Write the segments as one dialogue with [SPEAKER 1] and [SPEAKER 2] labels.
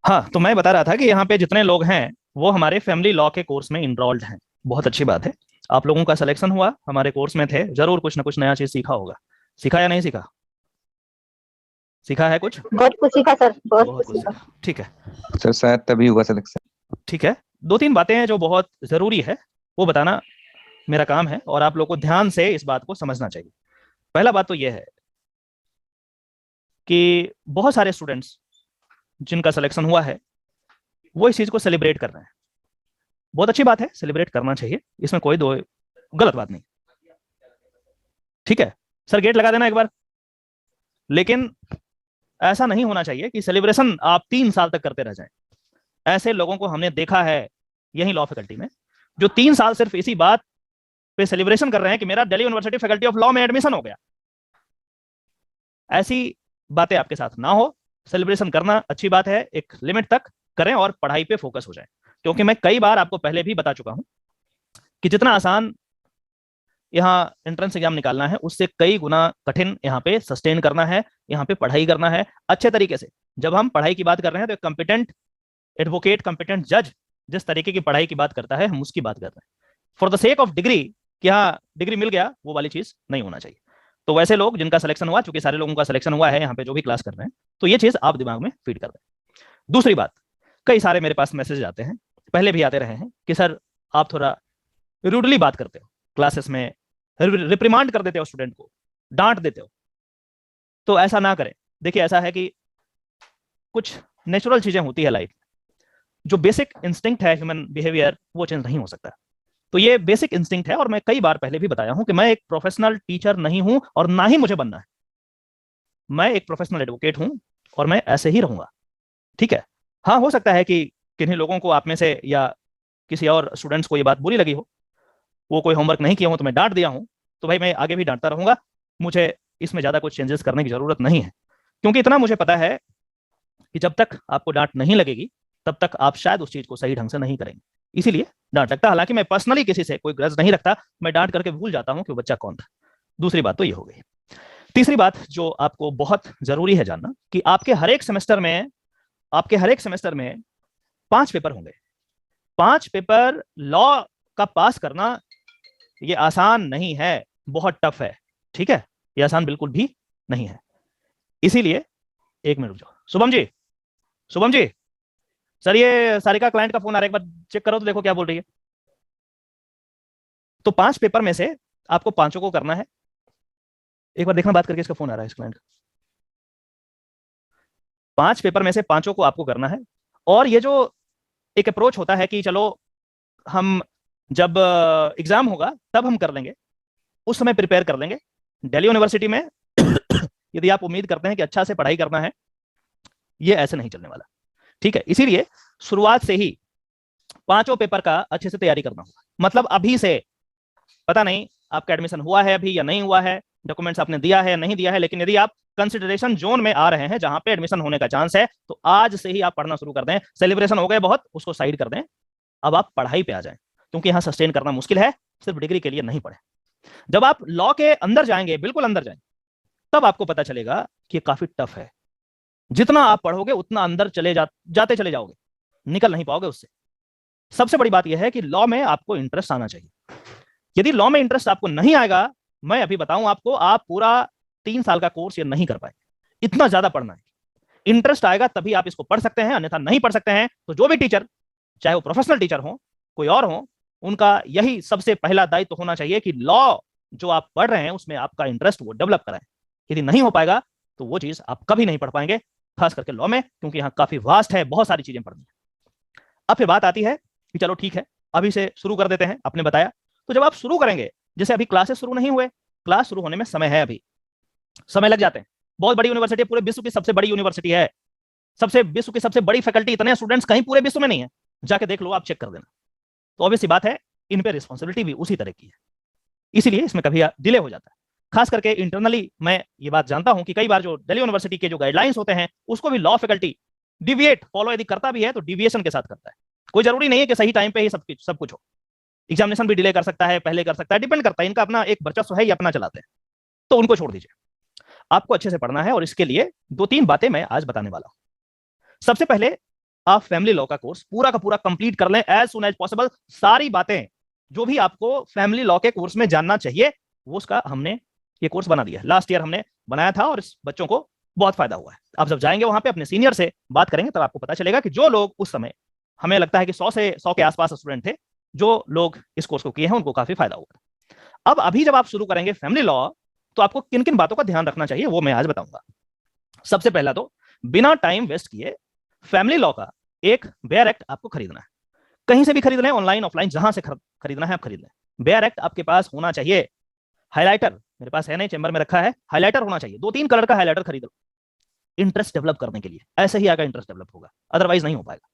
[SPEAKER 1] हाँ, तो मैं बता रहा था कि यहाँ पे जितने लोग हैं वो हमारे फैमिली लॉ के कोर्स में इनरोल्ड हैं। बहुत अच्छी बात है। आप लोगों का सिलेक्शन हुआ, हमारे कोर्स में थे, जरूर कुछ ना कुछ नया चीज सीखा होगा। सीखा या नहीं सीखा? सीखा है कुछ?
[SPEAKER 2] बहुत कुछ सीखा सर, बहुत
[SPEAKER 1] बहुत
[SPEAKER 2] कुछ
[SPEAKER 1] कुछ
[SPEAKER 2] सीखा।
[SPEAKER 1] सीखा, ठीक है।
[SPEAKER 3] सर शायद तभी हुआ सिलेक्शन।
[SPEAKER 1] ठीक है। दो तीन बातें हैं जो बहुत जरूरी है, वो बताना मेरा काम है, और आप लोग को ध्यान से इस बात को समझना चाहिए। पहला बात तो यह है कि बहुत सारे स्टूडेंट्स जिनका सिलेक्शन हुआ है वो इस चीज को सेलिब्रेट कर रहे हैं। बहुत अच्छी बात है, सेलिब्रेट करना चाहिए, इसमें कोई दो गलत बात नहीं। ठीक है। सर गेट लगा देना एक बार। लेकिन ऐसा नहीं होना चाहिए कि सेलिब्रेशन आप 3 साल तक करते रह जाएं। ऐसे लोगों को हमने देखा है यही लॉ फैकल्टी में, जो 3 साल सिर्फ इसी बात पे सेलिब्रेशन कर रहे हैं कि मेरा Delhi university faculty of law में एडमिशन हो गया। ऐसी बातें आपके साथ ना हो। सेलिब्रेशन करना अच्छी बात है, एक लिमिट तक करें और पढ़ाई पे फोकस हो जाए। क्योंकि मैं कई बार आपको पहले भी बता चुका हूं कि जितना आसान यहाँ एंट्रेंस एग्जाम निकालना है उससे कई गुना कठिन यहाँ पे सस्टेन करना है, यहाँ पे पढ़ाई करना है अच्छे तरीके से। जब हम पढ़ाई की बात कर रहे हैं तो कंपिटेंट एडवोकेट, कंपिटेंट जज जिस तरीके की पढ़ाई की बात करता है, हम उसकी बात कर रहे हैं। For the sake of degree, कि हाँ डिग्री मिल गया, वो वाली चीज नहीं होना चाहिए। तो वैसे लोग जिनका सिलेक्शन हुआ, चूंकि सारे लोगों का सिलेक्शन हुआ है यहाँ पे जो भी क्लास कर रहे हैं, तो ये चीज आप दिमाग में फीड कर दें। दूसरी बात, कई सारे मेरे पास मैसेज आते हैं, पहले भी आते रहे हैं, कि सर आप थोड़ा रूडली बात करते हो क्लासेस में, रिप्रिमांड कर देते हो स्टूडेंट को, डांट देते हो। तो ऐसा ना करें। देखिए ऐसा है कि कुछ नेचुरल चीजें होती है लाइफ, जो बेसिक इंस्टिंक्ट है ह्यूमन बिहेवियर, वो चेंज नहीं हो सकता। तो ये बेसिक इंस्टिंक्ट है, और मैं कई बार पहले भी बताया हूं कि मैं एक प्रोफेशनल टीचर नहीं हूं और ना ही मुझे बनना है। मैं एक प्रोफेशनल एडवोकेट हूं और मैं ऐसे ही रहूंगा। ठीक है। हाँ, हो सकता है कि किन्हीं लोगों को आप में से या किसी और स्टूडेंट्स को ये बात बुरी लगी हो, वो कोई होमवर्क नहीं किया हो तो मैं डांट दिया हूं, तो भाई मैं आगे भी डांटता रहूंगा। मुझे इसमें ज्यादा कुछ चेंजेस करने की जरूरत नहीं है। क्योंकि इतना मुझे पता है कि जब तक आपको डांट नहीं लगेगी तब तक आप शायद उस चीज को सही ढंग से नहीं करेंगे। इसीलिए डांट लगता। हालांकि मैं पर्सनली किसी से कोई ग्रज नहीं रखता, मैं डांट करके भूल जाता हूं कि वो बच्चा कौन था। दूसरी बात तो ये हो गई। तीसरी बात जो आपको बहुत जरूरी है जानना, कि आपके हर एक सेमेस्टर में 5 पेपर होंगे। 5 पेपर लॉ का पास करना ये आसान नहीं है, बहुत टफ है। ठीक है। ये आसान बिल्कुल भी नहीं है। इसीलिए, एक मिनट रुक जाओ। शुभम जी, शुभम जी, सर ये सारिका क्लाइंट का फोन आ रहा है, एक बार चेक करो तो देखो क्या बोल रही है। तो 5 पेपर में से आपको पांचों को करना है। एक बार देखना बात करके, इसका फोन आ रहा है इस क्लाइंट का। 5 पेपर में से पांचों को आपको करना है। और ये जो एक अप्रोच होता है कि चलो हम जब एग्जाम होगा तब हम कर लेंगे, उस समय प्रिपेयर कर लेंगे, दिल्ली यूनिवर्सिटी में यदि आप उम्मीद करते हैं कि अच्छा से पढ़ाई करना है, ये ऐसे नहीं चलने वाला। ठीक है। इसीलिए शुरुआत से ही पांचों पेपर का अच्छे से तैयारी करना होगा। मतलब अभी से, पता नहीं आपका एडमिशन हुआ है अभी या नहीं हुआ है, डॉक्यूमेंट्स आपने दिया है या नहीं दिया है, लेकिन यदि आप कंसिडरेशन जोन में आ रहे हैं जहां पे एडमिशन होने का चांस है, तो आज से ही आप पढ़ना शुरू कर दें। सेलिब्रेशन हो गए बहुत, उसको साइड कर दें। अब आप पढ़ाई पे आ जाएं, क्योंकि यहां सस्टेन करना मुश्किल है। सिर्फ डिग्री के लिए नहीं पढ़े। जब आप लॉ के अंदर जाएंगे, बिल्कुल अंदर जाएंगे, तब आपको पता चलेगा कि काफी टफ है। जितना आप पढ़ोगे उतना अंदर जाते चले जाओगे, निकल नहीं पाओगे उससे। सबसे बड़ी बात यह है कि लॉ में आपको इंटरेस्ट आना चाहिए। यदि लॉ में इंटरेस्ट आपको नहीं आएगा, मैं अभी बताऊं आपको, आप पूरा 3 साल का कोर्स ये नहीं कर पाएंगे। इतना ज्यादा पढ़ना है। इंटरेस्ट आएगा तभी आप इसको पढ़ सकते हैं, अन्यथा नहीं पढ़ सकते हैं। तो जो भी टीचर, चाहे वो प्रोफेशनल टीचर हो, कोई और हो, उनका यही सबसे पहला दायित्व होना चाहिए कि लॉ जो आप पढ़ रहे हैं उसमें आपका इंटरेस्ट वो डेवलप कराएं। यदि नहीं हो पाएगा तो वो चीज आप कभी नहीं पढ़ पाएंगे, खास करके लॉ में, क्योंकि यहाँ काफी वास्ट है, बहुत सारी चीजें पढ़नी है। अब फिर बात आती है कि चलो ठीक है, अभी से शुरू कर देते हैं, आपने बताया। तो जब आप शुरू करेंगे, जैसे अभी क्लासेस शुरू नहीं हुए, क्लास शुरू होने में समय है, अभी समय लग जाते हैं। बहुत बड़ी यूनिवर्सिटी, पूरे विश्व की सबसे बड़ी यूनिवर्सिटी है, सबसे विश्व की सबसे बड़ी फैकल्टी, इतने स्टूडेंट्स कहीं पूरे विश्व में नहीं है। जाके देख लो, आप चेक कर देना। तो ऑब्वियस सी बात है, इन पे रिस्पॉन्सिबिलिटी भी उसी तरह की है। इसीलिए इसमें कभी डिले हो जाता है। खास करके इंटरनली मैं ये बात जानता हूं कि कई बार जो दिल्ली यूनिवर्सिटी के जो गाइडलाइंस होते हैं उसको भी लॉ फैकल्टी डिविएट फॉलो यदि करता भी है तो डिविएशन के साथ करता है। कोई जरूरी नहीं है कि सही टाइम पे ही सब कुछ हो। एग्जामिनेशन भी डिले कर सकता है, पहले कर सकता है, डिपेंड करता है। इनका अपना एक वर्चस्व है, ये अपना चलाते हैं, तो उनको छोड़ दीजिए। आपको अच्छे से पढ़ना है और इसके लिए 2-3 बातें मैं आज बताने वाला हूं। सबसे पहले आप फैमिली लॉ का कोर्स पूरा का पूरा कंप्लीट कर लें एज सुन एज पॉसिबल। सारी बातें जो भी आपको फैमिली लॉ के कोर्स में जानना चाहिए वो उसका हमने ये कोर्स बना दिया। लास्ट ईयर हमने बनाया था और इस बच्चों को बहुत फायदा हुआ है। आप जब जाएंगे वहां पे अपने सीनियर से बात करेंगे तब आपको पता चलेगा कि जो लोग उस समय, हमें लगता है कि 100 के आसपास स्टूडेंट थे जो लोग इस कोर्स को किए हैं, उनको काफी फायदा हुआ। अब अभी जब आप शुरू करेंगे फैमिली लॉ तो आपको किन किन बातों का ध्यान रखना चाहिए वो मैं आज बताऊंगा। सबसे पहला तो बिना टाइम वेस्ट किए फैमिली लॉ का एक बेयर एक्ट आपको खरीदना है। कहीं से भी खरीद लें, ऑनलाइन ऑफलाइन, जहां से खरीदना है आप खरीद लें। बेयर एक्ट आपके पास होना चाहिए। हाइलाइटर मेरे पास है नहीं, चेंबर में रखा है, हाइलाइटर होना चाहिए। 2-3 कलर का हाइलाइटर खरीद लो इंटरेस्ट डेवलप करने के लिए, ऐसे ही आगे इंटरेस्ट डेवलप होगा, अदरवाइज नहीं हो पाएगा।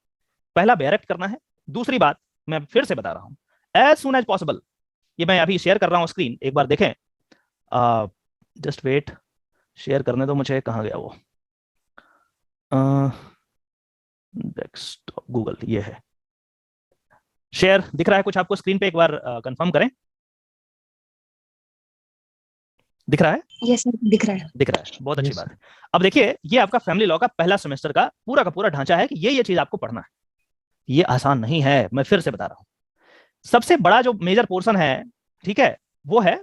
[SPEAKER 1] पहला बेयर एक्ट करना है। दूसरी बात मैं फिर से बता रहा हूं, एज सुन एज पॉसिबल, ये मैं अभी शेयर कर रहा हूं स्क्रीन, एक बार देखें। जस्ट वेट, शेयर करने दो मुझे, कहां गया वो, डेस्कटॉप गूगल, ये है। शेयर दिख रहा है कुछ आपको स्क्रीन पे, एक बार कंफर्म करें। दिख रहा है?
[SPEAKER 2] यस सर, दिख रहा है।
[SPEAKER 1] दिख रहा है, बहुत अच्छी बात है। अब देखिए, ये आपका फैमिली लॉ का पहला सेमेस्टर का पूरा ढांचा है कि ये चीज आपको पढ़ना है। ये आसान नहीं है, मैं फिर से बता रहा हूं। सबसे बड़ा जो मेजर पोर्शन है, ठीक है, वो है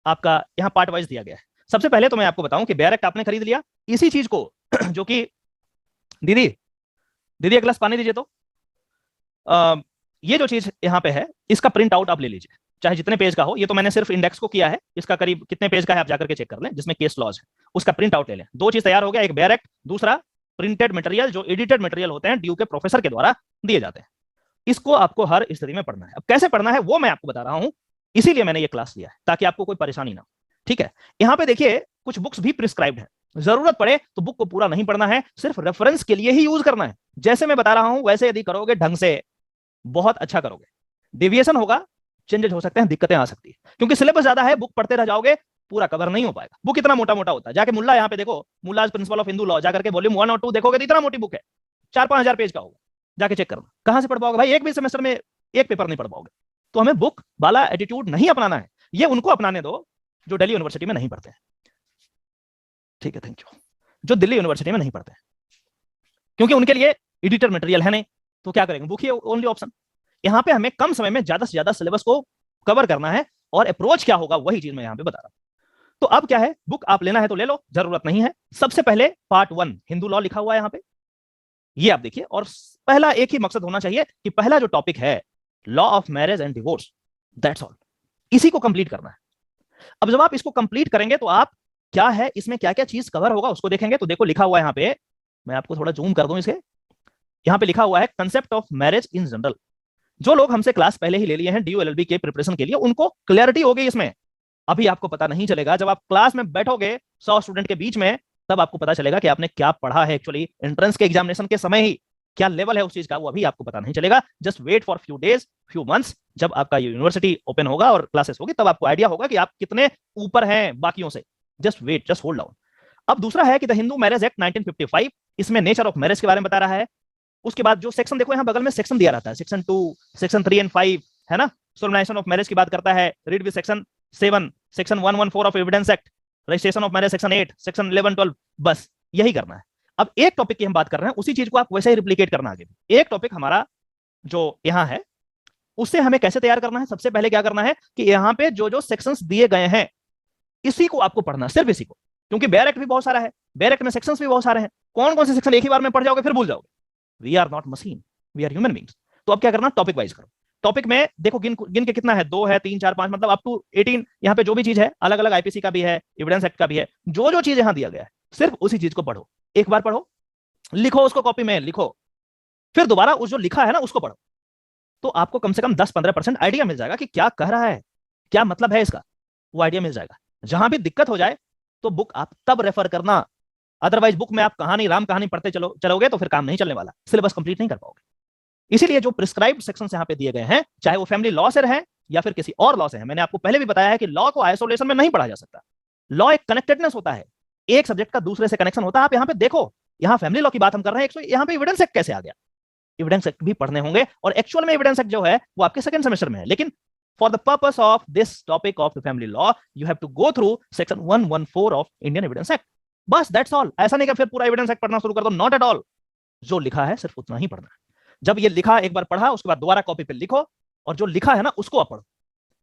[SPEAKER 1] आपका, यहाँ पार्ट वाइज दिया गया है। सबसे पहले तो मैं आपको बताऊं कि बेयर एक्ट आपने खरीद लिया, इसी चीज को जो कि दीदी एक गिलास पानी दीजिए तो, ये जो चीज यहाँ पे है इसका प्रिंट आउट आप ले लीजिए, चाहे जितने पेज का हो। ये तो मैंने सिर्फ इंडेक्स को किया है, इसका करीब कितने पेज का है आप जाकर के चेक कर लें, जिसमें केस लॉज है उसका प्रिंट आउट ले लें। 2 चीज तैयार हो गया, एक बेयर एक्ट, दूसरा प्रिंटेड मटेरियल जो एडिटेड मटेरियल होते हैं ड्यू के प्रोफेसर के द्वारा दिए जाते हैं। इसको आपको हर स्थिति में पढ़ना है। अब कैसे पढ़ना है वो मैं आपको बता रहा हूं, इसीलिए मैंने ये क्लास लिया है ताकि आपको कोई परेशानी ना हो, ठीक है। यहाँ पे देखिए कुछ बुक्स भी प्रिस्क्राइब्ड है, जरूरत पड़े तो बुक को पूरा नहीं पढ़ना है, सिर्फ रेफरेंस के लिए ही यूज करना है। जैसे मैं बता रहा हूं वैसे यदि करोगे ढंग से, बहुत अच्छा करोगे। डेविएशन होगा, चेंजेस हो सकते हैं, दिक्कतें आ सकती है, क्योंकि सिलेबस ज्यादा है, बुक पढ़ते रह जाओगे पूरा कवर नहीं हो पाएगा। बुक इतना मोटा मोटा होता है, जाके मुल्ला यहाँ पे देखो, मुल्लाज प्रिंसिपल ऑफ हिंदू लॉ जाकर के वॉल्यूम 1 और 2 देखोगे तो इतना मोटी बुक है, 4-5 हजार पेज का होगा, जाके चेक करना। कहां से पढ़ पाओगे भाई, एक भी सेमेस्टर में एक पेपर नहीं पढ़ पाओगे। तो हमें बुक वाला एटीट्यूड नहीं अपनाना है, ये उनको अपनाने दो जो दिल्ली यूनिवर्सिटी में नहीं पढ़ते हैं, ठीक है, थैंक यू। जो दिल्ली यूनिवर्सिटी में नहीं पढ़ते हैं, क्योंकि उनके लिए एडिटर मटेरियल है नहीं, तो क्या करेंगे, बुक ही ओनली ऑप्शन। यहाँ पे हमें कम समय में ज्यादा से ज्यादा सिलेबस को कवर करना है, और अप्रोच क्या होगा वही चीज मैं यहाँ पे बता रहा हूं। तो अब क्या है, बुक आप लेना है तो ले लो, जरूरत नहीं है। सबसे पहले पार्ट 1 हिंदू लॉ लिखा हुआ है यहाँ पे, ये आप देखिए। और पहला एक ही मकसद होना चाहिए कि पहला जो टॉपिक है law of marriage and divorce, that's all, इसी को कंप्लीट करना है। अब जब आप इसको कंप्लीट करेंगे तो आप क्या है, इसमें क्या क्या चीज कवर होगा उसको देखेंगे। तो देखो लिखा हुआ है यहाँ पे, मैं आपको थोड़ा जूम कर दूं इसके, यहाँ पे लिखा हुआ है concept of marriage in general. जो लोग हमसे क्लास पहले ही ले लिए हैं ड्यू एलएलबी के प्रिपरेशन के लिए, उनको क्लैरिटी हो गई इसमें। अभी आपको पता नहीं चलेगा, जब आप क्लास में बैठोगे 100 स्टूडेंट के बीच में, तब आपको पता चलेगा कि आपने क्या पढ़ा है एक्चुअली। एंट्रेंस के एग्जामिनेशन के समय ही क्या लेवल है उस चीज का, वो अभी आपको पता नहीं चलेगा। Just wait for few days, few months, जब आपका यूनिवर्सिटी ओपन होगा और क्लासेस होगी, तब आपको आइडिया होगा कि आप कितने ऊपर हैं बाकियों से। Just wait, just hold down. अब दूसरा है कि द हिंदू मैरिज एक्ट 1955, इसमें नेचर ऑफ मैरिज के बारे में बता रहा है। उसके बाद जो सेक्शन देखो, यहाँ बगल में सेक्शन दिया रहता है, सेक्शन 2, सेक्शन 3 एंड 5, है ना। सोलनाइजेशन ऑफ मैरिज की बात करता है, read with section 7, section 114 of evidence act, registration of marriage section 8, section 11, 12, बस यही करना है। अब एक टॉपिक की हम बात कर रहे हैं, उसी चीज को आप वैसे ही रिप्लिकेट करना आगे। एक टॉपिक हमारा जो यहाँ है, उससे हमें कैसे तैयार करना है। सबसे पहले क्या करना है कि यहाँ पे जो जो सेक्शंस दिए गए हैं, इसी को आपको पढ़ना, सिर्फ इसी को, क्योंकि बेयर एक्ट भी बहुत सारा है, बेयर एक्ट में सेक्शंस भी बहुत सारे हैं। कौन कौन से सेक्शन एक ही बार में पढ़ जाओगे फिर भूल जाओगे। We are not machine, we are human beings. तो अब क्या करना, टॉपिक वाइज करो। टॉपिक में देखो गिन के कितना है, 2 है, 3, 4, 5, मतलब अप टू 18। यहाँ पे जो भी चीज है, अलग अलग आईपीसी का भी है, एविडेंस एक्ट का भी है, जो जो चीज यहाँ दिया गया है सिर्फ उसी चीज को पढ़ो। एक बार पढ़ो, लिखो उसको कॉपी में लिखो, फिर दोबारा उस जो लिखा है ना उसको पढ़ो। तो आपको कम से कम 10-15% आइडिया मिल जाएगा कि क्या कह रहा है, क्या मतलब है इसका, वो आइडिया मिल जाएगा। जहां भी दिक्कत हो जाए तो बुक आप तब रेफर करना, अदरवाइज बुक में आप कहानी राम कहानी पढ़ते चलोगे तो फिर काम नहीं चलने वाला, सिलेबस कंप्लीट नहीं कर पाओगे। इसीलिए जो प्रिस्क्राइब्ड सेक्शंस यहाँ पे दिए गए हैं, चाहे वो फैमिली लॉ से रहे या फिर किसी और लॉ से है, मैंने आपको पहले भी बताया है कि लॉ को आइसोलेशन में नहीं पढ़ा जा सकता। लॉ एक कनेक्टेडनेस होता है, एक सब्जेक्ट का दूसरे से कनेक्शन होता है। आप यहाँ पे देखो, यहाँ फैमिली लॉ की बात हम कर रहे हैं, यहाँ पे एविडेंस एक्ट कैसे आ गया। एविडेंस एक्ट भी पढ़ने होंगे, और एक्चुअल में एविडेंस एक्ट जो है वो आपके सेकंड सेमेस्टर में है, लेकिन for the purpose of this topic of the family law you have to go through section 114 of Indian evidence act. बस दैट्स ऑल। ऐसा नहीं कि फिर पूरा एविडेंस एक्ट पढ़ना शुरू कर दो, नॉट एट ऑल। जो लिखा है सिर्फ उतना ही पढ़ना है। जब ये लिखा एक बार पढ़ा, उसके बाद दोबारा कॉपी पे लिखो, और जो लिखा है ना उसको आप पढ़ो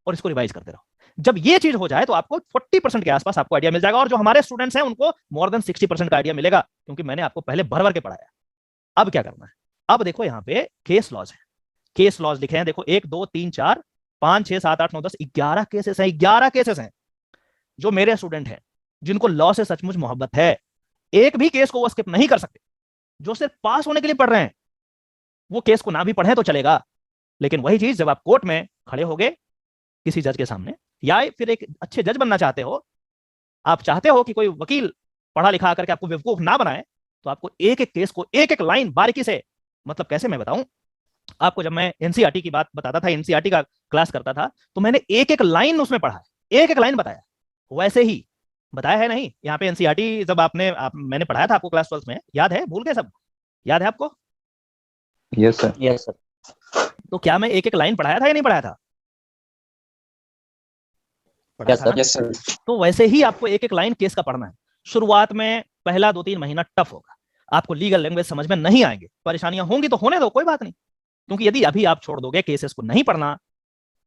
[SPEAKER 1] और इसको रिवाइज करते रहो। जब ये चीज हो जाए तो आपको 40% के आसपास आपको आइडिया मिल जाएगा, और जो हमारे स्टूडेंट्स हैं उनको मोर देन 60% का आइडिया मिलेगा, क्योंकि मैंने आपको पहले भर भर के पढ़ाया। अब क्या करना है, अब देखो यहाँ पे केस लॉज है, केस लॉज लिखे हैं, देखो 1 2 3 4 5 6 7 8 9 10 11 केसेस हैं। 11 केसेस हैं जो मेरे स्टूडेंट हैं जिनको लॉ से सचमुच मोहब्बत है, एक भी केस को वो स्किप नहीं कर सकते। जो सिर्फ पास होने के लिए पढ़ रहे हैं वो केस को ना भी पढ़े तो चलेगा, लेकिन वही चीज जब आप कोर्ट में खड़े होगे किसी जज के सामने, या फिर एक अच्छे जज बनना चाहते हो, आप चाहते हो कि कोई वकील पढ़ा लिखा आकर के आपको बेवकूफ ना बनाए, तो आपको एक एक केस को एक एक लाइन बारीकी से, मतलब कैसे मैं बताऊं आपको, जब मैं एनसीईआरटी की बात बताता था, एनसीईआरटी का क्लास करता था, तो मैंने एक एक लाइन उसमें पढ़ा है, एक एक लाइन बताया, वैसे ही बताया है नहीं यहाँ पे। एनसीईआरटी जब मैंने पढ़ाया था आपको क्लास 12 में, याद है? भूल गए सब? याद है आपको?
[SPEAKER 3] Yes sir.
[SPEAKER 2] Yes sir.
[SPEAKER 1] तो क्या मैं एक एक लाइन पढ़ाया था या नहीं पढ़ाया था?
[SPEAKER 2] Yes sir.
[SPEAKER 4] Yes sir.
[SPEAKER 1] तो वैसे ही आपको एक एक लाइन केस का पढ़ना है। शुरुआत में पहला 2-3 महीना टफ होगा, आपको लीगल लैंग्वेज समझ में नहीं आएंगे, परेशानियां होंगी तो होने दो, कोई बात नहीं, क्योंकि यदि अभी आप छोड़ दोगे केसेस को नहीं पढ़ना,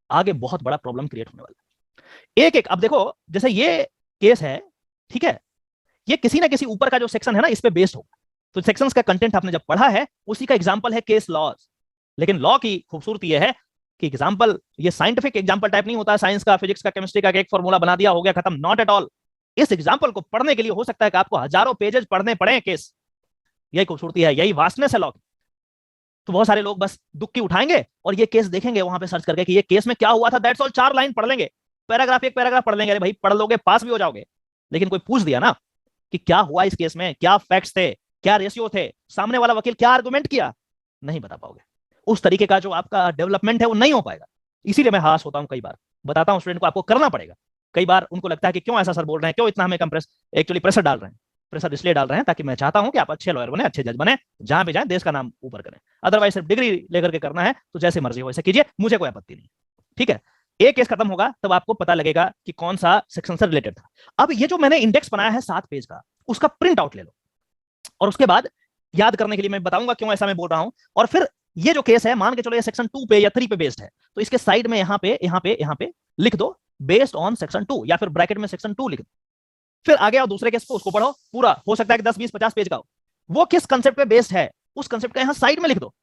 [SPEAKER 1] आगे बहुत बड़ा प्रॉब्लम क्रिएट होने वाला है। एक एक, अब देखो जैसे ये केस है, ठीक है, ये किसी ना किसी ऊपर का जो सेक्शन है ना इस पे बेस्ड होगा, तो सेक्शंस का कंटेंट आपने जब पढ़ा है उसी का एग्जांपल है केस लॉज। लेकिन लॉ की खूबसूरती यह है कि एग्जांपल ये साइंटिफिक एग्जांपल टाइप नहीं होता, साइंस का, फिजिक्स का, केमिस्ट्री का एक फॉर्मूला बना दिया हो गया खत्म, नॉट एट ऑल। इस एग्जांपल को पढ़ने के लिए हो सकता है कि आपको हजारों पेजेस पढ़ने पड़े केस, यही खूबसूरती है, यही वास्टनेस है लॉ की। तो बहुत सारे लोग बस दुक्की उठाएंगे और ये केस देखेंगे वहां पे सर्च करके कि ये केस में क्या हुआ था, दैट्स ऑल, 4 लाइन पढ़ लेंगे, पैराग्राफ एक पैराग्राफ पढ़ लेंगे, अरे भाई पढ़ लोगे पास भी हो जाओगे। लेकिन कोई पूछ दिया ना कि क्या हुआ इस केस में, क्या फैक्ट्स थे, क्या रेशियो थे, सामने वाला वकील क्या आर्गुमेंट किया, नहीं बता पाओगे। उस तरीके का जो आपका डेवलपमेंट है वो नहीं हो पाएगा। इसीलिए मैं हास होता हूं, कई बार बताता हूं स्टूडेंट को आपको करना पड़ेगा। कई बार उनको लगता है कि क्यों ऐसा सर बोल रहे हैं, क्यों इतना हमें कंप्रेस, एक्चुअली प्रेशर डाल रहे हैं। प्रेशर इसलिए डाल रहे हैं ताकि मैं चाहता हूं कि आप अच्छे लॉयर बने, अच्छे जज बने, जहां भी जाएं देश का नाम ऊपर करें। अदरवाइज सिर्फ डिग्री लेकर के करना है तो जैसे मर्जी हो वैसे कीजिए, मुझे कोई आपत्ति नहीं, ठीक है। एक केस खत्म होगा तब आपको पता लगेगा कि कौन सा सेक्शन से रिलेटेड था। अब ये जो मैंने इंडेक्स बनाया है 7 पेज का, उसका प्रिंट आउट ले लो, और उसके बाद याद करने के लिए मैं बताऊंगा क्यों ऐसा मैं बोल रहा हूं। और फिर ये जो केस है, मान के चलो ये सेक्शन 2 पे या 3 पे बेस्ड है, तो इसके साइड में यहाँ पे लिख दो बेस्ड ऑन सेक्शन 2, या फिर ब्रैकेट में सेक्शन 2 लिख दो। फिर आगे आओ दूसरे केस को, उसको पढ़ो पूरा, हो सकता है कि 10 20 50 पेज का हो, वो किस कंसेप्ट पे बेस्ड है उस कंसेप्ट का यहाँ साइड में लिख दो।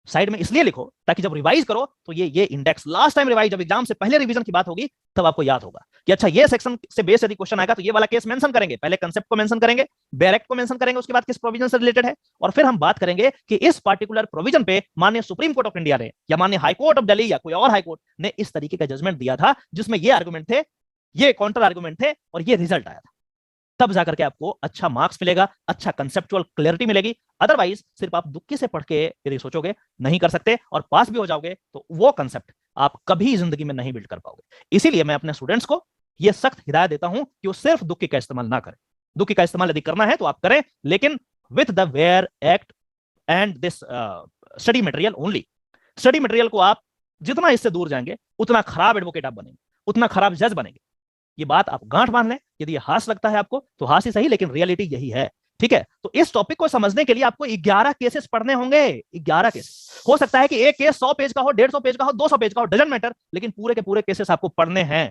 [SPEAKER 1] साइड में इसलिए लिखो ताकि जब रिवाइज करो तो ये इंडेक्स लास्ट टाइम रिवाइज, जब एग्जाम से पहले रिवीजन की बात होगी तब आपको याद होगा कि अच्छा ये सेक्शन से बेस्ड यदि क्वेश्चन आएगा तो ये वाला केस मेंशन करेंगे, पहले कंसेप्ट को मेंशन करेंगे, डायरेक्ट को मेंशन करेंगे, उसके बाद किस प्रोविजन से रिलेटेड है, और फिर हम बात करेंगे कि इस पार्टिकुलर प्रोविजन पे माननीय सुप्रीम कोर्ट ऑफ इंडिया ने या माननीय हाई कोर्ट ऑफ दिल्ली या कोई और हाई कोर्ट ने इस तरीके का जजमेंट दिया था जिसमें ये आर्गुमेंट थे, ये काउंटर आर्गुमेंट थे, और ये रिजल्ट आया था। तब जाकर के आपको अच्छा मार्क्स मिलेगा, अच्छा कंसेप्चुअल क्लैरिटी मिलेगी। अदरवाइज सिर्फ आप दुक्की से पढ़ के यदि सोचोगे नहीं कर सकते और पास भी हो जाओगे तो वो कंसेप्ट आप कभी जिंदगी में नहीं बिल्ड कर पाओगे। इसीलिए मैं अपने स्टूडेंट्स को ये सख्त हिदायत देता हूं कि वो सिर्फ दुक्की का इस्तेमाल ना करें। दुक्की का इस्तेमाल यदि करना है तो आप करें, लेकिन with the bare act and this study material only. Study material को आप जितना इससे दूर जाएंगे उतना खराब एडवोकेट आप बनेंगे, उतना खराब जज बनेंगे। ये बात आप गांठ बांध लें। यदि ये हास लगता है आपको तो हास ही सही, लेकिन रियलिटी यही है, ठीक है। तो इस टॉपिक को समझने के लिए आपको 11 केसेस पढ़ने होंगे। 11 केस, हो सकता है कि एक केस 100 पेज का हो, 150 पेज का हो, 200 पेज का हो, डजंट मैटर, लेकिन पूरे के पूरे केसेस आपको पढ़ने हैं।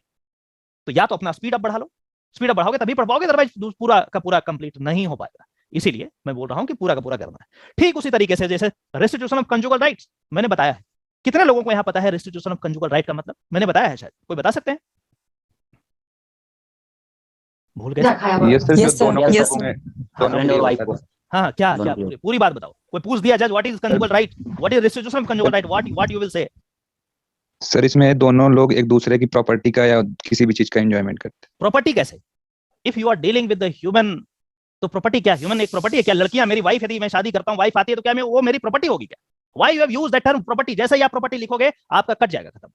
[SPEAKER 1] तो या तो अपना स्पीड अप बढ़ा लो, स्पीड अप बढ़ाओगे तभी पढ़ पाओगे, अदरवाइज पूरा का पूरा कंप्लीट नहीं हो पाएगा। इसीलिए मैं बोल रहा हूं कि पूरा का पूरा करना है। ठीक उसी तरीके से जैसे रेस्टिट्यूशन ऑफ कंजुगल राइट्स मैंने बताया है। कितने लोगों को यहां पता है रेस्टिट्यूशन ऑफ कंजुगल राइट का मतलब? मैंने बताया है, शायद कोई बता सकते हैं? भूल गए?
[SPEAKER 3] यस सर, जो दोनों
[SPEAKER 2] yes,
[SPEAKER 3] केसों में दोनों
[SPEAKER 2] husband और wife को।
[SPEAKER 1] हाँ, क्या
[SPEAKER 2] दोनों
[SPEAKER 1] क्या
[SPEAKER 2] की।
[SPEAKER 1] पूरी बात बताओ। कोई पूछ दिया जज what is conjugal right, what is restitution of conjugal right, what you will say?
[SPEAKER 3] Sir इसमें दोनों लोग एक दूसरे की प्रॉपर्टी का या किसी भी चीज का एंजॉयमेंट करते हैं।
[SPEAKER 1] प्रॉपर्टी कैसे? If you are dealing with the human, तो प्रॉपर्टी क्या, ह्यूमन एक प्रॉपर्टी है क्या? लड़कियां, मेरी वाइफ, यदि मैं शादी करता हूं, वाइफ आती है तो क्या मैं वो मेरी प्रॉपर्टी होगी क्या? Why you have used that term property? जैसे ही आप प्रॉपर्टी लिखोगे आपका कट जाएगा, खत्म।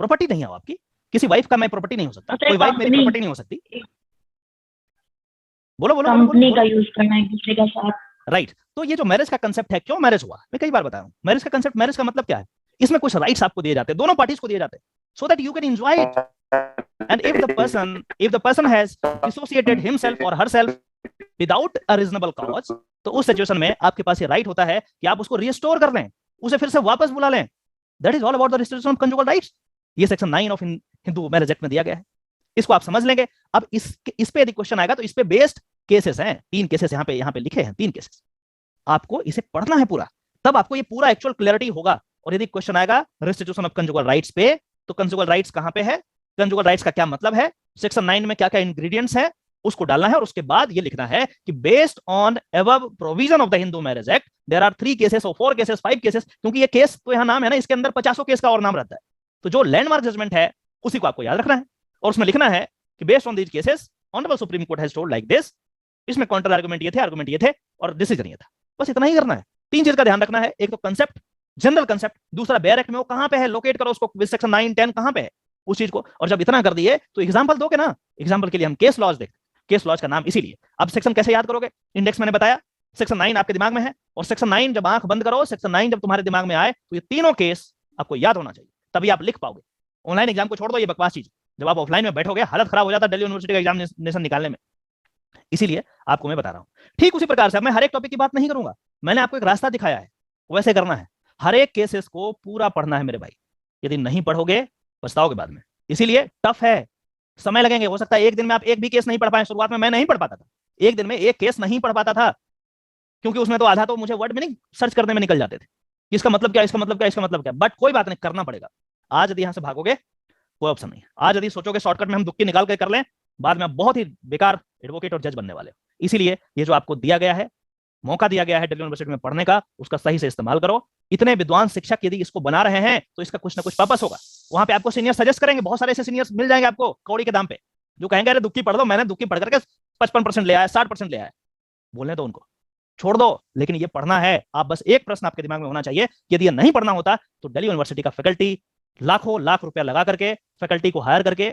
[SPEAKER 1] प्रॉपर्टी नहीं है वो आपकी, किसी वाइफ का मैं प्रॉपर्टी नहीं हो सकता, कोई वाइफ मेरी प्रॉपर्टी नहीं हो सकती। बोलो बोलो
[SPEAKER 5] कंपनी का यूज करना एक दूसरे का साथ।
[SPEAKER 1] राइट। तो ये जो मैरिज का कंसेप्ट है, क्यों मैरिज हुआ, मैं कई बार बताया हूं। मैरिज का कंसेप्ट, मैरिज का मतलब क्या है? इसमें कुछ राइट्स आपको दिए जाते हैं, दोनों पार्टीज को दिए जाते हैं, so that you can enjoy it. And if the person has dissociated himself or herself without a reasonable cause, तो उस सिचुएशन में आपके पास ये राइट होता है कि आप उसको रिस्टोर कर लें, उसे फिर से वापस बुला लें। That is all about the restoration of conjugal rights. ये section 9 of Hindu marriage act में दिया गया है, इसको आप समझ लेंगे। अब इस पे यदि क्वेश्चन आएगा तो इस पे बेस्ड केसेस हैं, 3 केसेस यहाँ पे लिखे हैं, 3 केसेस। आपको इसे पढ़ना है पूरा, तब आपको ये पूरा एक्चुअल क्लैरिटी होगा। और यदि क्वेश्चन आएगा रिस्टिट्यूशन ऑफ कंजुगल राइट्स पे, तो कंजुगल राइट्स कहां पे है, कंजुगल राइट्स का क्या मतलब है, सेक्शन 9 में क्या क्या इंग्रेडिएंट्स है, उसको डालना है। और उसके बाद ये लिखना है कि based on above provision of the Hindu marriage act there are 3 cases और 4 केसेस 5 केसेस, क्योंकि ये केस तो यहाँ नाम है ना, इसके अंदर 50 केस का और नाम रहता है। तो जो लैंडमार्क जजमेंट है उसी को आपको याद रखना है, और उसमें लिखना है कि based on these cases honourable supreme court has told like this. इसमें काउंटर आर्गुमेंट ये थे और डिसीजन ये था। बस इतना ही करना है। 3 चीज का ध्यान रखना है, एक तो कंसेप्ट, जनरल कंसेप्ट, दूसरा बेयर एक्ट में वो कहां पे है, लोकेट करो उसको, सेक्शन 9 10 कहां पे है उस चीज को। और जब इतना कर दिए तो एग्जांपल दोगे ना, एग्जांपल के लिए हम केस लॉज देखते हैं। केस लॉज का नाम इसीलिए। अब सेक्शन कैसे याद करोगे, इंडेक्स मैंने बताया, सेक्शन 9 आपके दिमाग में है, और सेक्शन 9 जब आंख बंद करो, सेक्शन 9 जब तुम्हारे दिमाग में आए तो ये तीनों केस आपको याद होना चाहिए, तभी आप लिख पाओगे। ऑनलाइन एग्जाम को छोड़ दो, ये बकवास चीज, जब आप ऑफलाइन में बैठोगे हालत खराब हो जाता है दिल्ली यूनिवर्सिटी का एग्जामिनेशन निकालने में, इसीलिए आपको मैं बता रहा हूं। ठीक उसी प्रकार से मैं हर एक टॉपिक की बात नहीं करूंगा, मैंने आपको एक रास्ता दिखाया है, वैसे करना है। हर एक केसेस को पूरा पढ़ना है मेरे भाई, यदि नहीं पढ़ोगे पछताओगे बाद में। इसीलिए टफ है, समय लगेंगे, हो सकता है एक दिन में आप एक भी केस नहीं पढ़ पाए। शुरुआत में मैं नहीं पढ़ पाता था, एक दिन में एक केस नहीं पढ़ पाता था, क्योंकि उसमें तो आधा तो मुझे वर्ड मीनिंग सर्च करने में निकल जाते थे, इसका मतलब क्या, इसका मतलब क्या, इसका मतलब क्या। बट कोई बात नहीं, करना पड़ेगा। आज यदि यहां से भागोगे कोई ऑप्शन नहीं है। आज यदि सोचोगे शॉर्टकट में हम दुक्की निकाल कर लें, बाद में बहुत ही बेकार एडवोकेट और जज बनने वाले हो। इसीलिए ये जो आपको दिया गया है, मौका दिया गया है दिल्ली यूनिवर्सिटी में पढ़ने का, उसका सही से इस्तेमाल करो। इतने विद्वान शिक्षक यदि इसको बना रहे हैं तो इसका कुछ ना कुछ पर्पस होगा। वहां पे आपको सीनियर सजेस्ट करेंगे, बहुत सारे ऐसे सीनियर्स मिल जाएंगे आपको कौड़ी के दाम पे, जो कहेंगे अरे दुक्की पढ़ दो, मैंने दुक्की पढ़ करके 55% ले आया, 60% ले आया। बोलने दो उनको, छोड़ दो, लेकिन ये पढ़ना है। आप बस एक प्रश्न आपके दिमाग में होना चाहिए, यदि ये नहीं पढ़ना होता तो दिल्ली यूनिवर्सिटी का फैकल्टी लाखों लाख रुपया लगा करके फैकल्टी को हायर करके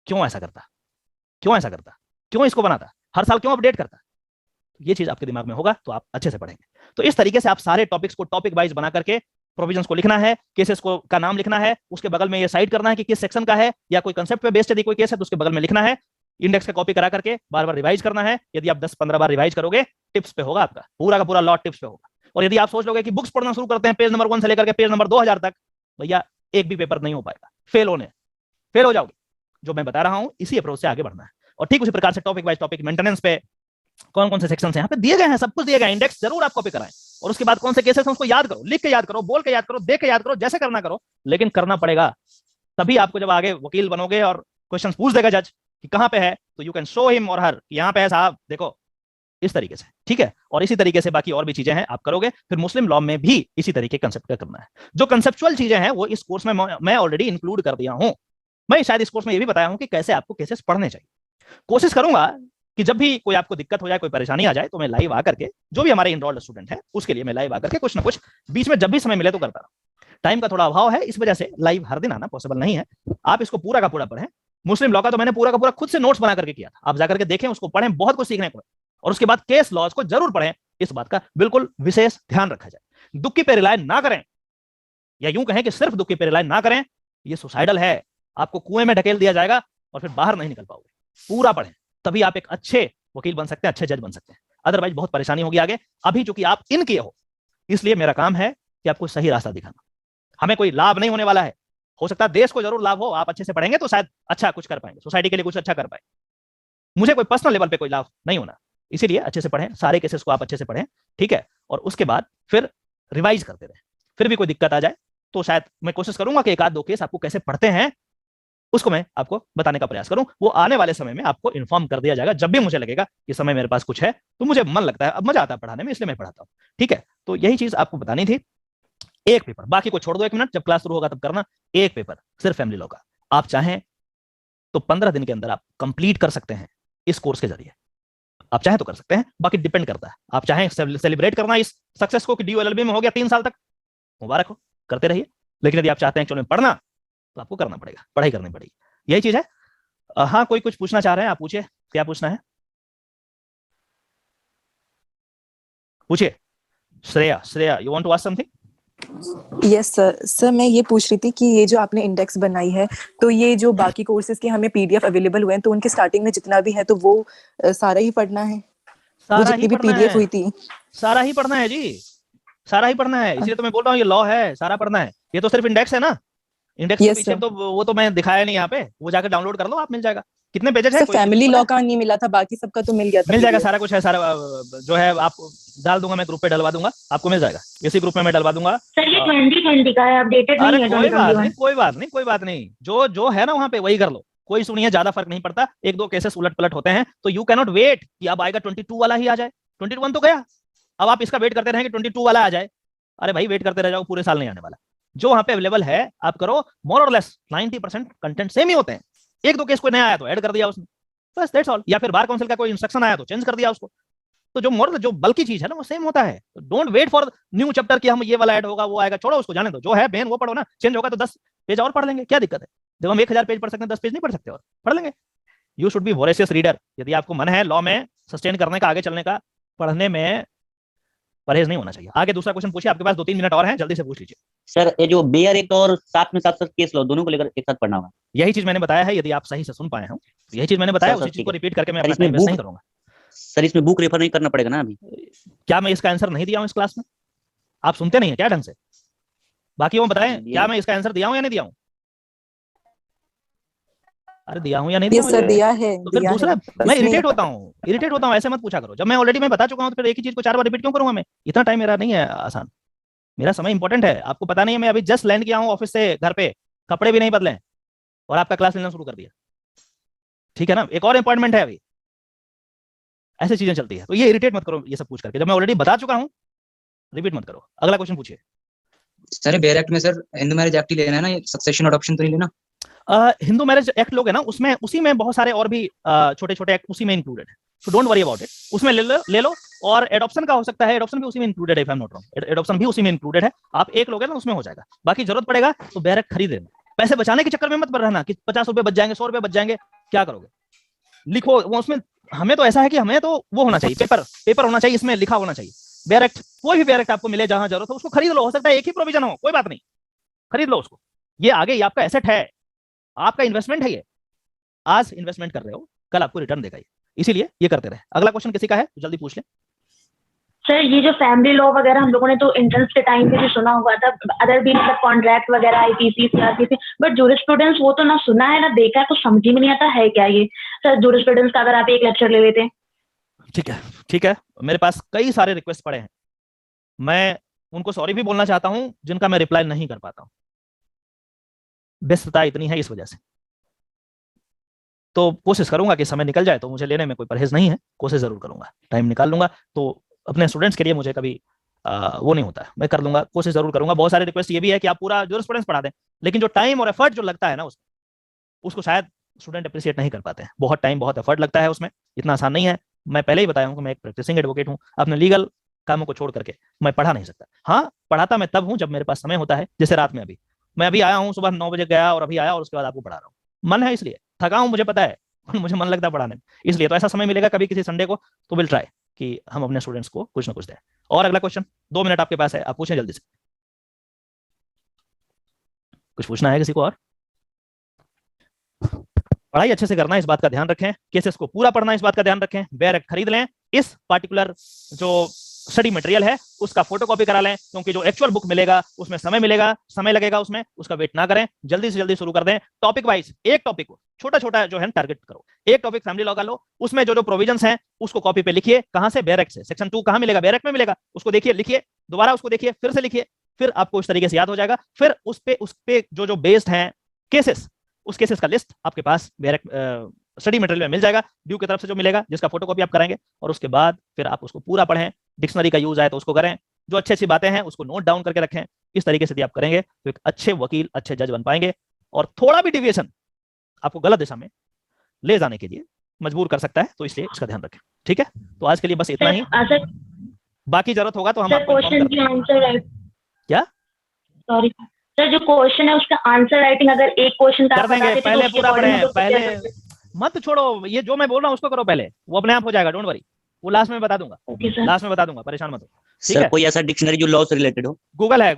[SPEAKER 1] क्यों ऐसा करता, क्यों ऐसा करता, क्यों इसको बनाता, हर साल क्यों अपडेट करता। ये चीज आपके दिमाग में होगा तो आप अच्छे से पढ़ेंगे। तो इस तरीके से आप सारे टॉपिक्स को टॉपिक वाइज बना करके प्रोविजंस को लिखना है, केसेस को का नाम लिखना है, उसके बगल में ये साइड करना है कि किस सेक्शन का है, या कोई कंसेप्ट पे बेस्ड यदि कोई केस है तो उसके बगल में लिखना है। इंडेक्स का कॉपी करा करके बार बार रिवाइज करना है। यदि आप 10-15 बार रिवाइज करोगे, टिप्स पे होगा आपका पूरा का पूरा लॉ टिप्स पे होगा। और यदि आप सोच लोगे कि बुक्स पढ़ना शुरू करते हैं पेज नंबर 1 से लेकर के पेज नंबर 2000 तक, भैया एक भी पेपर नहीं हो पाएगा, फेल हो जाओगे। जो मैं बता रहा हूं इसी अप्रोच से आगे बढ़ना है। और ठीक उसी प्रकार से टॉपिक वाइज टॉपिक मेंटेनेंस पे कौन कौन से सेक्शन यहाँ पे दिए गए हैं, सब कुछ दिए गए हैं। इंडेक्स जरूर आप कॉपी कराएं, और उसके बाद कौन से केसेस हैं उसको याद करो, लिख के याद करो, बोल के याद करो, देख के याद करो, जैसे करना करो, लेकिन करना पड़ेगा। तभी आपको जब आगे वकील बनोगे और क्वेश्चन पूछ देगा जज कि कहां पे है, तो यू कैन शो हिम और हर यहाँ पे है साहब, देखो इस तरीके से, ठीक है। और इसी तरीके से बाकी और भी चीजें हैं आप करोगे। फिर मुस्लिम लॉ में भी इसी तरीके कंसेप्ट का करना है। जो कंसेप्चुअल चीजें हैं वो इस कोर्स में मैं ऑलरेडी इंक्लूड कर दिया हूं। मैं शायद इस कोर्स में ये भी बताया हूं कि कैसे आपको केसेस पढ़ने चाहिए। कोशिश करूंगा कि जब भी कोई आपको दिक्कत हो जाए, कोई परेशानी आ जाए, तो मैं लाइव आकर के, जो भी हमारे इनरोल्ड स्टूडेंट है उसके लिए मैं लाइव आकर के कुछ ना कुछ बीच में जब भी समय मिले तो करता रहूं। टाइम का थोड़ा अभाव है, इस वजह से लाइव हर दिन आना पॉसिबल नहीं है। आप इसको पूरा का पूरा पढ़ें। मुस्लिम लॉ का तो मैंने पूरा का पूरा खुद से नोट्स बना करके किया था, आप जाकर के देखें, उसको पढ़ें, बहुत कुछ सीखने को है। और उसके बाद केस लॉज को जरूर पढ़ें, इस बात का बिल्कुल विशेष ध्यान रखा जाए। दुक्की पे रिलाय ना करें, या यूं कहें कि सिर्फ दुक्की पे रिलाय ना करें, ये सुसाइडल है। आपको कुएं में ढकेल दिया जाएगा और फिर बाहर नहीं निकल पाओगे। पूरा पढ़ें, तभी आप एक अच्छे वकील बन सकते हैं, अच्छे जज बन सकते हैं। अदरवाइज बहुत परेशानी होगी आगे। अभी चूंकि आप इन किए हो, इसलिए मेरा काम है कि आपको सही रास्ता दिखाना। हमें कोई लाभ नहीं होने वाला है, हो सकता है देश को जरूर लाभ हो, आप अच्छे से पढ़ेंगे तो शायद अच्छा कुछ कर पाएंगे, सोसाइटी के लिए कुछ अच्छा कर पाए। मुझे कोई पर्सनल लेवल पे कोई लाभ नहीं होना, इसीलिए अच्छे से पढ़ें, सारे केसेस को आप अच्छे से पढ़ें, ठीक है। और उसके बाद फिर रिवाइज करते रहें। फिर भी कोई दिक्कत आ जाए तो शायद मैं कोशिश करूंगा कि एक आध दो केस आपको कैसे पढ़ते हैं उसको मैं आपको बताने का प्रयास करूं। वो आने वाले समय में आपको इन्फॉर्म कर दिया जाएगा। जब भी मुझे लगेगा कि समय मेरे पास कुछ है, तो मुझे मन लगता है, अब मजा आता है पढ़ाने में, इसलिए मैं पढ़ाता हूं, ठीक है। तो यही चीज आपको बतानी थी। एक पेपर, बाकी को छोड़ दो, 1 मिनट, जब क्लास शुरू होगा तब करना। एक पेपर सिर्फ फैमिली लॉ का, आप चाहें तो 15 दिन के अंदर आप कंप्लीट कर सकते हैं इस कोर्स के जरिए। आप चाहें तो कर सकते हैं, बाकी डिपेंड करता है। आप चाहें सेलिब्रेट करना इस सक्सेस को कि DOLLB में हो गया 3 साल तक, मुबारक हो, करते रहिए। लेकिन यदि आप चाहते हैं एक्चुअली में पढ़ना, तो आपको करना पड़ेगा, पढ़ाई करनी पड़ेगी, यही चीज है। हाँ, कोई कुछ पूछना चाह रहे हैं, आप पूछिए, क्या पूछना है पूछिए। Shreya, you want to ask something?
[SPEAKER 4] Yes sir, मैं ये पूछ रही थी कि ये जो आपने इंडेक्स बनाई है, तो ये जो बाकी कोर्सेज के हमें PDF अवेलेबल हुए हैं, तो उनके स्टार्टिंग में जितना भी है तो वो सारा ही पढ़ना है? वो
[SPEAKER 1] सारा ही
[SPEAKER 4] जितनी भी
[SPEAKER 1] पढ़ना
[SPEAKER 4] पीडीएफ
[SPEAKER 1] है,
[SPEAKER 4] हुई थी।
[SPEAKER 1] सारा ही पढ़ना है जी, सारा ही पढ़ना है, इसलिए तो मैं बोल रहा हूँ ये लॉ है, सारा पढ़ना है। ये तो सिर्फ इंडेक्स है ना, इंडेक्स के
[SPEAKER 4] यस
[SPEAKER 1] पीछे
[SPEAKER 4] सर।
[SPEAKER 1] तो वो तो मैं दिखाया नहीं यहाँ पे, वो जाकर डाउनलोड कर लो आप, मिल जाएगा। कितने पेजेस है,
[SPEAKER 4] सर
[SPEAKER 1] कोई
[SPEAKER 4] फैमिली
[SPEAKER 1] पता
[SPEAKER 4] लॉ
[SPEAKER 1] है?
[SPEAKER 4] का नहीं मिला था, बाकी सबका तो मिल गया था
[SPEAKER 1] मिल जाएगा,
[SPEAKER 4] PDF।
[SPEAKER 1] सारा कुछ है, सारा जो है आप डाल दूंगा, मैं ग्रुप पे डलवा दूंगा, आपको मिल जाएगा, इसी ग्रुप में मैं डलवा दूंगा।
[SPEAKER 5] सर ये 2020 का है, अपडेटेड
[SPEAKER 1] अरे
[SPEAKER 5] नहीं है
[SPEAKER 1] कोई बात नहीं,
[SPEAKER 5] 2021।
[SPEAKER 1] कोई बात नहीं, कोई बात नहीं, जो जो है ना वहां पे वही कर लो, कोई सुनिए, ज्यादा फर्क नहीं पड़ता, एक दो केसेस उलट पलट होते हैं, तो यू कैनॉट वेट कि अब आएगा 22 वाला ही आ जाए, 21 तो गया, अब आप इसका वेट करते रहेंगे 22 वाला आ जाए। अरे भाई वेट करते रह जाओ, पूरे साल नहीं आने वाला, जो वहां पे अवेलेबल है आप करो, मोर और लेस 90% कंटेंट सेम ही होते हैं, एक दो केस कोई नया आया तो ऐड कर दिया उसने, बस दैट्स ऑल, या फिर बार काउंसिल का कोई इंस्ट्रक्शन आया तो चेंज कर दिया उसको, तो जो मोर जो बल्कि चीज है ना वो सेम होता है, तो don't wait for new chapter कि हम ये वाला ऐड होगा वो आएगा, छोड़ो उसको, जाने दो, जो है मेन वो पढ़ो ना, चेंज होगा तो 10 पेज और पढ़ लेंगे, क्या दिक्कत है, जब हम 1000 पेज पढ़ सकते हैं 10 पेज नहीं पढ़ सकते, और पढ़ लेंगे। You should be voracious reader, यदि आपको मन है लॉ में सस्टेन करने का, आगे चलने का, पढ़ने में परहेज नहीं होना चाहिए। आगे दूसरा क्वेश्चन पूछिए, आपके पास 2-3 मिनट और हैं, जल्दी से पूछ लीजिए।
[SPEAKER 2] सर ये जो बेयर एक्ट और साथ में साथ केस लॉ दोनों को लेकर एक साथ पढ़ना होगा।
[SPEAKER 1] यही चीज मैंने बताया है, यदि आप सही से सुन पाए हो, यही चीज मैंने बताया,
[SPEAKER 2] सर,
[SPEAKER 1] उसी चीज
[SPEAKER 2] ठीक
[SPEAKER 1] को
[SPEAKER 2] है।
[SPEAKER 1] रिपीट करके मैं
[SPEAKER 2] सर,
[SPEAKER 1] अपना
[SPEAKER 2] इसमें
[SPEAKER 1] टाइम वेस्ट
[SPEAKER 2] बुक-
[SPEAKER 1] नहीं करूंगा।
[SPEAKER 2] सर इसमें बुक रेफर नहीं करना पड़ेगा ना अभी?
[SPEAKER 1] क्या मैं इसका आंसर नहीं दिया हूं इस क्लास में? आप सुनते नहीं है क्या ढंग से? बाकी वो बताएं, क्या मैं इसका आंसर दिया हूं या नहीं दिया हूं? अरे दिया हूं या नहीं दिया
[SPEAKER 4] यस
[SPEAKER 1] हूं?
[SPEAKER 4] सर दिया है,
[SPEAKER 1] तो फिर
[SPEAKER 4] दिया
[SPEAKER 1] दूसरा,
[SPEAKER 4] है।
[SPEAKER 1] मैं
[SPEAKER 4] इसमें
[SPEAKER 1] इरिटेट होता हूँ, ऐसे मत पूछा करो, जब मैं ऑलरेडी मैं बता चुका हूँ तो फिर एक ही चीज को 4 बार रिपीट क्यों करूंगा मैं? इतना टाइम मेरा नहीं है आसान, मेरा समय इंपॉर्टेंट है, आपको पता नहीं है, मैं अभी जस्ट लैंड किया हूँ ऑफिस से घर पे, कपड़े भी नहीं बदले और आपका क्लास लेना शुरू कर दिया, ठीक है ना, एक और अपॉइंटमेंट है अभी, ऐसी चीजें चलती है, तो ये इरिटेट मत करो ये सब पूछ करके, जब मैं ऑलरेडी बता चुका हूँ रिपीट मत करो। अगला क्वेश्चन पूछिए।
[SPEAKER 6] सर बेयर एक्ट में सर हिंदू मैरिज एक्ट ही लेना है ना, ये सक्सेशन अडॉप्शन तो नहीं लेना?
[SPEAKER 1] हिंदू मैरिज एक्ट लोगे ना, उसमें उसी में बहुत सारे और भी छोटे छोटे एक्ट उसी में इंक्लूडेड है, so don't worry about it, उसमें ले लो। और एडॉप्शन का हो सकता है, एडॉप्शन भी उसी में इंक्लूडेड है, if I am not wrong, adoption भी उसी में इंक्लूडेड है, आप एक लोगे ना उसमें हो जाएगा, बाकी जरूरत पड़ेगा तो बेयर एक्ट खरीद लेना, पैसे बचाने के चक्कर में मत रहना कि 50 रुपए बच जाएंगे, 100 रुपए बच जाएंगे, क्या करोगे? लिखो वो उसमें, हमें तो ऐसा है कि हमें तो वो होना चाहिए, पेपर होना चाहिए, इसमें लिखा होना चाहिए बेयर एक्ट, कोई भी बेयर एक्ट आपको मिले जहां जरूरत हो उसको खरीद लो, हो सकता है एक ही प्रोविजन हो, कोई बात नहीं, खरीद लो उसको, ये आगे ये आपका एसेट है, आपका इन्वेस्टमेंट है, ये आज इन्वेस्टमेंट कर रहे हो, कल आपको रिटर्न देगा ये, इसीलिए ये करते रहे। अगला क्वेश्चन किसी का है तो जल्दी पूछ ले।
[SPEAKER 5] सर ये जो फैमिली लॉ वगैरह हम लोगों ने तो एंट्रेंस के टाइम पे भी सुना हुआ था, अदर भी मतलब कॉन्ट्रैक्ट वगैरह आईपीसी सीआरपीसी, बट जूरिस्प्रूडेंस वो तो ना सुना है ना देखा है, कुछ समझ ही में नहीं आता है क्या ये। सर जूरिस्प्रूडेंस का अगर आप एक लेक्चर ले लेते।
[SPEAKER 1] ठीक है, ठीक है, मेरे पास कई सारे रिक्वेस्ट पड़े हैं, मैं उनको सॉरी भी बोलना चाहता हूं जिनका मैं रिप्लाई नहीं कर पाता हूं, व्यस्तता इतनी है इस वजह से, तो कोशिश करूंगा कि समय निकल जाए, तो मुझे लेने में कोई परहेज नहीं है, कोशिश जरूर करूंगा, टाइम निकाल लूंगा, तो अपने स्टूडेंट्स के लिए मुझे कभी वो नहीं होता है, मैं कर लूंगा, कोशिश जरूर करूंगा। बहुत सारे रिक्वेस्ट ये भी है कि आप पूरा जूरिस्प्रूडेंस पढ़ा दें, लेकिन जो टाइम और एफर्ट जो लगता है ना उसको शायद स्टूडेंट अप्रिशिएट नहीं कर पाते हैं, बहुत टाइम बहुत एफर्ट लगता है उसमें, इतना आसान नहीं है। मैं पहले ही बताया हूं कि मैं एक प्रैक्टिसिंग एडवोकेट हूं, अपने लीगल कामों को छोड़ करके मैं पढ़ा नहीं सकता। हाँ पढ़ाता मैं तब हूं जब मेरे पास समय होता है, जैसे रात में अभी मैं अभी आया हूं, सुबह 9 बजे गया और अभी आया और उसके बाद आपको पढ़ा रहा हूँ, मन है इसलिए, थका हूं मुझे पता है, मुझे मन लगता है पढ़ाने में, इसलिए तो ऐसा समय मिलेगा कभी किसी संडे को तो विल ट्राई कि हम अपने स्टूडेंट्स को कुछ ना कुछ दें। और अगला क्वेश्चन, 2 मिनट आपके पास है, आप पूछें जल्दी से, कुछ पूछना है किसी को? और पढ़ाई अच्छे से करना, इस बात का ध्यान रखें, केसेस को पूरा पढ़ना, इस बात का ध्यान रखें, बेयर एक्ट खरीद लें, इस पार्टिकुलर जो स्टडी मटेरियल है उसका फोटोकॉपी करा लें, क्योंकि जो एक्चुअल बुक मिलेगा उसमें समय मिलेगा, समय लगेगा उसमें, उसका वेट ना करें, जल्दी से जल्दी शुरू कर दें। टॉपिक वाइज एक टॉपिक को छोटा छोटा जो है टारगेट करो, एक टॉपिक फैमिली लॉ का लो, उसमें जो जो प्रोविजंस हैं उसको कॉपी पे लिखिए, कहां से? बेयर एक्ट से। सेक्शन 2 कहां मिलेगा? बेयर एक्ट में मिलेगा, उसको देखिए, लिखिए, दोबारा उसको देखिए, फिर से लिखिए, फिर आपको इस तरीके से याद हो जाएगा, फिर उस पे जो बेस्ड हैं केसेस, उस केसेस का लिस्ट आपके पास बेयर एक्ट स्टडी मटेरियल में मिल जाएगा, ड्यू की तरफ से जो मिलेगा, जिसका फोटोकॉपी आप कराएंगे, और उसके बाद फिर आप उसको पूरा पढ़ें, डिक्शनरी का यूज आए तो उसको करें, जो अच्छी अच्छी बातें हैं उसको नोट डाउन करके रखें। इस तरीके से आप करेंगे तो एक अच्छे वकील, अच्छे जज बन पाएंगे, और थोड़ा भी डिविएशन आपको गलत दिशा में ले जाने के लिए मजबूर कर सकता है, तो इसलिए इसका ध्यान रखें। ठीक है, तो आज के लिए बस इतना ही, बाकी जरूरत होगा तो हम आपको
[SPEAKER 5] क्वेश्चन की आंसर
[SPEAKER 1] क्या,
[SPEAKER 5] सॉरी सर, जो क्वेश्चन है उसका आंसर राइटिंग अगर एक क्वेश्चन का
[SPEAKER 1] कर देंगे, पहले पूरा पढ़ें, पहले मत छोड़ो, ये जो मैं बोल रहा हूँ उसको करो पहले, वो अपने आप हो जाएगा, डोंट वरी, वो लास्ट में बता दूंगा, लास्ट में बता दूंगा, परेशान मत हो।
[SPEAKER 2] सर कोई ऐसा डिक्शनरी जो लॉ से रिलेटेड हो?
[SPEAKER 1] गूगल है।